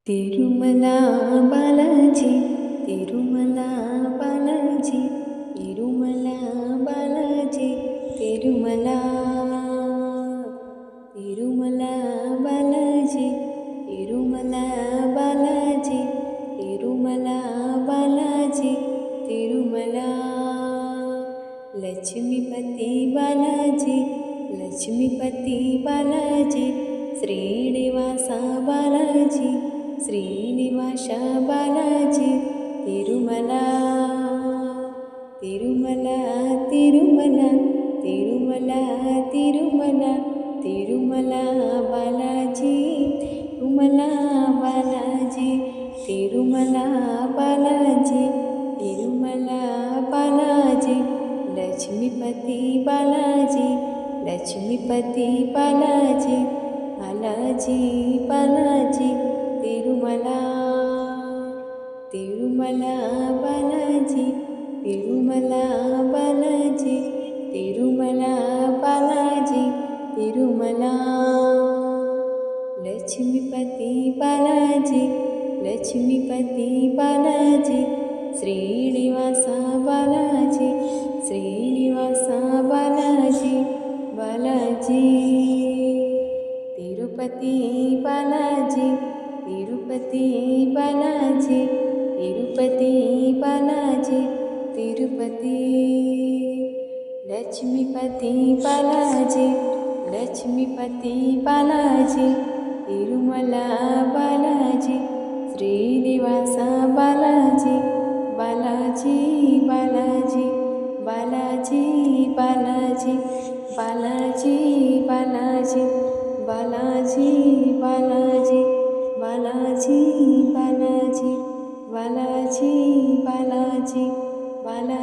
Tirumala Balaji Tirumala Balaji Tirumala Balaji Tirumala Tirumala Balaji Tirumala Balaji Tirumala Balaji Tirumala Lakshmipati Balaji Lakshmipati Balaji Srinivasa Balaji Srinivasa Balaji Tirumala Tirumala Tirumala Tirumala Tirumala Tirumala Balaji Tirumala Balaji Tirumala Balaji Tirumala Balaji Lakshmipati Balaji Lakshmipati Balaji Balaji Balaji Tirumala Tirumala Balaji Tirumala Balaji Tirumala Balaji Tirumala Lakshmipati Balaji Lakshmipati Balaji Srinivasa Balaji Srinivasa Balaji Balaji Tirupati Balaji Tirupati Balaji Tirupati Balaji Tirupati Lakshmipati Balaji Lakshmipati Balaji Tirumala Balaji Srinivasa Balaji Balaji Balaji Balaji Balaji Balaji Balaji Balaji Balaji Balaji Balaji Balaji Balaji Bala